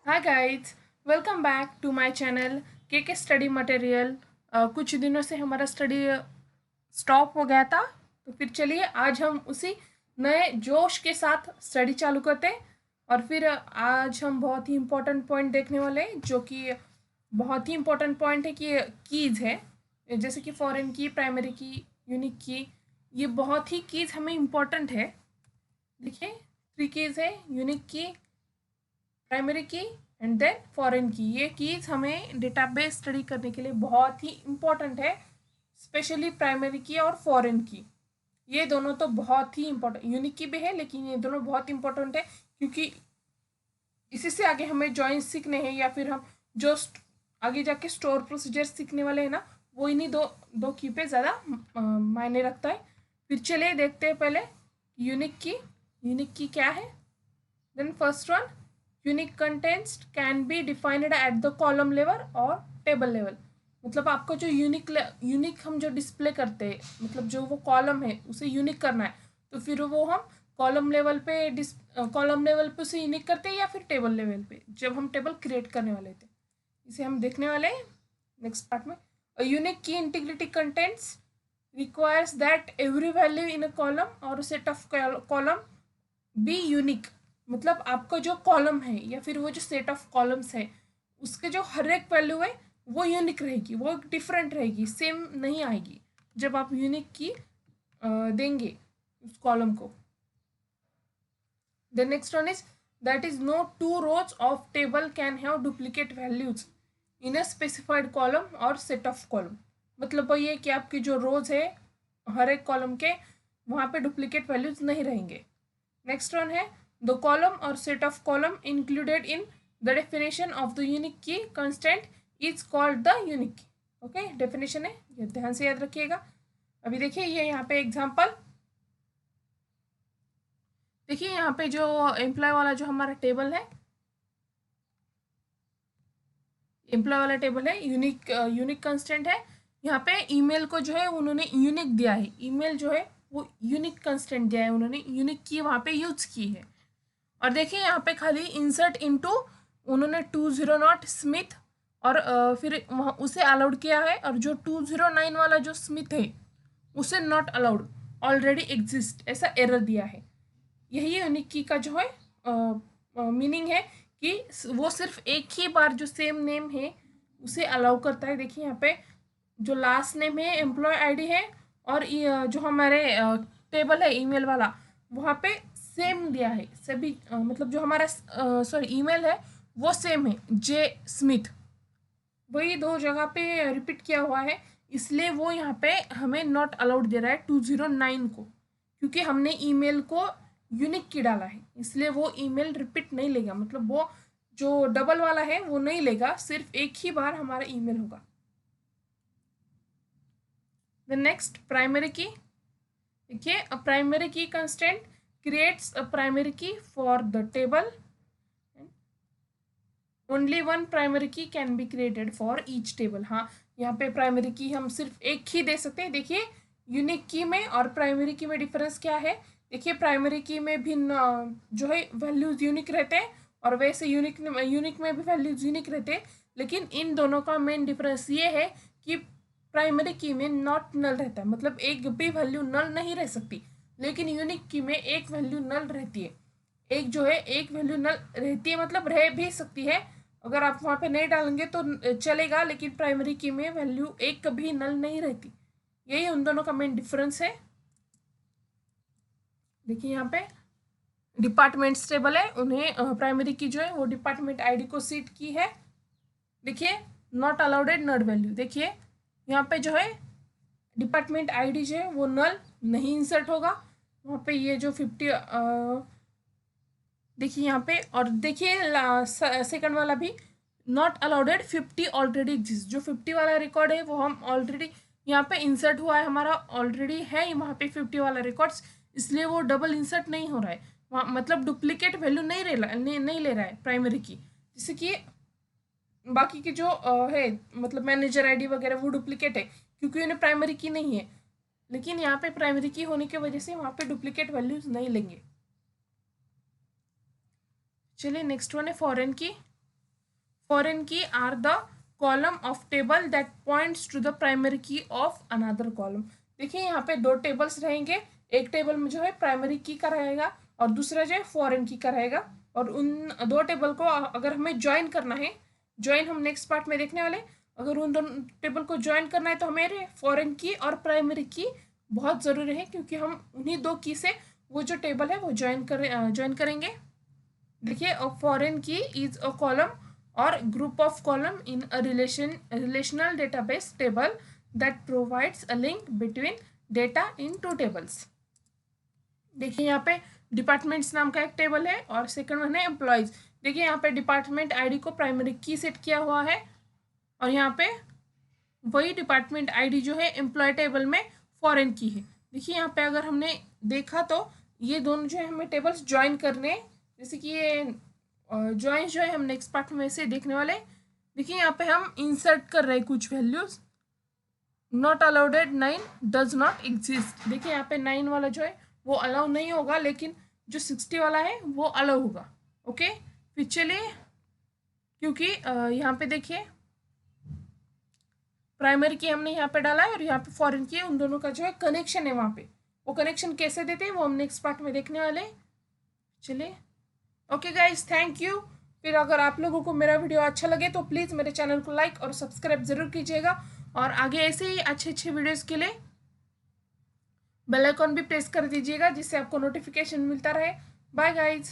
Hi guys, welcome back to my channel K study material. कुछ दिनों से हमारा स्टडी स्टॉप हो गया था, तो फिर चलिए आज हम उसी नए जोश के साथ स्टडी चालू करते हैं। और फिर आज हम बहुत ही इम्पोर्टेंट पॉइंट देखने वाले हैं, जो कि बहुत ही इम्पोर्टेंट पॉइंट है कि कीज़ है, जैसे कि फॉरेन की, प्राइमरी की, यूनिक की। ये बहुत ही कीज़ हमें इम्पोर्टेंट है। देखिए, 3 कीज़ है, यूनिक की, प्राइमरी की एंड देन फॉरेन की। ये कीज हमें डेटाबेस स्टडी करने के लिए बहुत ही इम्पोर्टेंट है, स्पेशली प्राइमरी की और फॉरेन की। ये दोनों तो बहुत ही इम्पोर्टेंट, यूनिक की भी है लेकिन ये दोनों बहुत इंपॉर्टेंट है, क्योंकि इसी से आगे हमें जॉइंट सीखने हैं या फिर हम जो आगे जाके स्टोर प्रोसीजर सीखने वाले हैं ना, वो इन्हीं दो दो की पे ज़्यादा मायने रखता है। फिर चलिए देखते हैं पहले यूनिक की क्या है। Then first one, unique contents can be defined at the column level और table level। मतलब आपको जो यूनिक हम जो डिस्प्ले करते हैं, मतलब जो वो कॉलम है उसे यूनिक करना है, तो फिर वो हम कॉलम लेवल पे उसे यूनिक करते हैं या फिर टेबल लेवल पे, जब हम टेबल क्रिएट करने वाले थे। इसे हम देखने वाले हैं नेक्स्ट पार्ट में। यूनिक की integrity contents requires that every value in a column or a set of column be unique. मतलब आपका जो कॉलम है या फिर वो जो सेट ऑफ कॉलम्स है, उसके जो हर एक वैल्यू है वो यूनिक रहेगी, वो डिफरेंट रहेगी, सेम नहीं आएगी जब आप यूनिक की देंगे उस कॉलम को। The next one is that is no two rows of table can have duplicate values in a specified column और सेट ऑफ कॉलम। मतलब वो ये कि आपकी जो रोज है हर एक कॉलम के, वहाँ पे डुप्लीकेट वैल्यूज नहीं रहेंगे। नेक्स्ट वन है द कॉलम और set of column included in the definition of the unique key constraint is called the unique key. Okay, definition है, ये ध्यान से याद रखिएगा। अभी देखिए ये यहाँ पे एग्जांपल देखिए, यहाँ पे जो एम्प्लॉय वाला जो हमारा टेबल है, एम्प्लॉय वाला टेबल है, यूनिक कंस्टेंट है। यहाँ पे ईमेल को जो है उन्होंने यूनिक दिया है, ईमेल जो है वो यूनिक कंस्टेंट दिया है, उन्होंने यूनिक की वहाँ पे यूज की है। और देखिए यहाँ पे खाली इंसर्ट इनटू उन्होंने 209 स्मिथ और फिर वहाँ उसे अलाउड किया है, और जो 209 वाला जो स्मिथ है उसे नॉट अलाउड, ऑलरेडी एग्जिस्ट, ऐसा एरर दिया है। यही यूनिक की का जो है मीनिंग है कि वो सिर्फ एक ही बार जो सेम नेम है उसे अलाउ करता है। देखिए यहाँ पे जो लास्ट नेम है एम्प्लॉय आईडी है, और जो हमारे टेबल है ईमेल वाला, वहाँ पे सेम दिया है सभी, मतलब जो हमारा ईमेल है वो सेम है, जे स्मिथ, वही दो जगह पे रिपीट किया हुआ है, इसलिए वो यहाँ पे हमें नॉट अलाउड दे रहा है 209 को, क्योंकि हमने ईमेल को यूनिक की डाला है, इसलिए वो ईमेल रिपीट नहीं लेगा, मतलब वो जो डबल वाला है वो नहीं लेगा, सिर्फ एक ही बार हमारा ईमेल होगा। द नेक्स्ट प्राइमरी की, देखिए a primary key constraint creates a primary key for the table, only one primary key can be created for each table. हाँ, यहाँ पे प्राइमरी की हम सिर्फ एक ही दे सकते हैं। देखिए यूनिक की में और प्राइमरी की में डिफरेंस क्या है। देखिए प्राइमरी की में भी जो है वैल्यूज यूनिक रहते हैं, और वैसे यूनिक में भी वैल्यूज यूनिक रहते हैं, लेकिन इन दोनों का मेन डिफरेंस ये है कि प्राइमरी की में नॉट नल रहता है, मतलब एक भी वैल्यू नल नहीं रह सकती, लेकिन यूनिक की में एक वैल्यू नल रहती है। एक जो है एक वैल्यू नल रहती है, मतलब रह भी सकती है, अगर आप वहाँ पे नहीं डालेंगे तो चलेगा, लेकिन प्राइमरी की में वैल्यू एक कभी नल नहीं रहती। यही उन दोनों का मेन डिफरेंस है। देखिए यहाँ पे डिपार्टमेंट्स टेबल है, उन्हें प्राइमरी की जो है वो डिपार्टमेंट आईडी को सीट की है। देखिए नॉट अलाउडेड नल वैल्यू, देखिए यहाँ पे जो है डिपार्टमेंट आईडी जो है वो नल नहीं इंसर्ट होगा वहाँ पे। ये जो 50 देखिए यहाँ पे, और देखिए सेकंड वाला भी नॉट अलाउडेड 50 ऑलरेडी एग्जिस्ट, जो 50 वाला रिकॉर्ड है वो हम ऑलरेडी यहाँ पे इंसर्ट हुआ है, हमारा ऑलरेडी है वहाँ पे 50 वाला रिकॉर्ड्स, इसलिए वो डबल इंसर्ट नहीं हो रहा है वहाँ, मतलब डुप्लीकेट वैल्यू नहीं ले रहा है प्राइमरी की। जैसे कि बाकी की जो है, मतलब मैनेजर आईडी वगैरह वो डुप्लीकेट है क्योंकि उन्हें प्राइमरी की नहीं है, लेकिन यहाँ पे प्राइमरी की होने की वजह से वहाँ पे डुप्लीकेट वैल्यूज नहीं लेंगे। चलिए नेक्स्ट वन है फॉरेन की। foreign key are the column of table that points to the primary key of another column। देखिए यहाँ पे दो टेबल्स रहेंगे, एक टेबल में जो है प्राइमरी की का रहेगा और दूसरा जो है फॉरेन की का रहेगा, और उन दो टेबल को अगर हमें ज्वाइन करना है, ज्वाइन हम नेक्स्ट पार्ट में देखने वाले, अगर उन दोनों टेबल को ज्वाइन करना है तो हमें फॉरेन की और प्राइमरी की बहुत ज़रूरी है, क्योंकि हम उन्हीं दो की से वो जो टेबल है वो ज्वाइन करेंगे। देखिए अ फॉरेन की is a column or group of column in a relational database table that provides a link between data in two tables। देखिए यहाँ पे डिपार्टमेंट्स नाम का एक टेबल है और सेकंड वन है एम्प्लॉयज। देखिए यहाँ पे डिपार्टमेंट आईडी को प्राइमरी की सेट किया हुआ है और यहाँ पे वही डिपार्टमेंट आईडी जो है एम्प्लॉय टेबल में फॉरेन की है। देखिए यहाँ पे अगर हमने देखा तो ये दोनों जो है हमें टेबल्स ज्वाइन करने, जैसे कि ये ज्वाइन जो है हम नेक्स्ट पार्ट में से देखने वाले। देखिए यहाँ पे हम इंसर्ट कर रहे हैं कुछ values. Not allowed 9 does not exist. देखिए यहाँ पे 9 वाला जो है वो अलाउ नहीं होगा, लेकिन जो 60 वाला है वो अलाउ होगा। ओके, फिर चलिए, क्योंकि यहाँ पे देखिए प्राइमरी की हमने यहाँ पे डाला है और यहाँ पे फॉरेन की है, उन दोनों का जो है कनेक्शन है वहाँ पे, वो कनेक्शन कैसे देते हैं वो हम नेक्स्ट पार्ट में देखने वाले। चलिए, ओके गाइज, थैंक यू। फिर अगर आप लोगों को मेरा वीडियो अच्छा लगे तो प्लीज़ मेरे चैनल को लाइक और सब्सक्राइब ज़रूर कीजिएगा, और आगे ऐसे ही अच्छे अच्छे वीडियोज़ के लिए बेल आइकॉन भी प्रेस कर दीजिएगा, जिससे आपको नोटिफिकेशन मिलता रहे। Bye guys.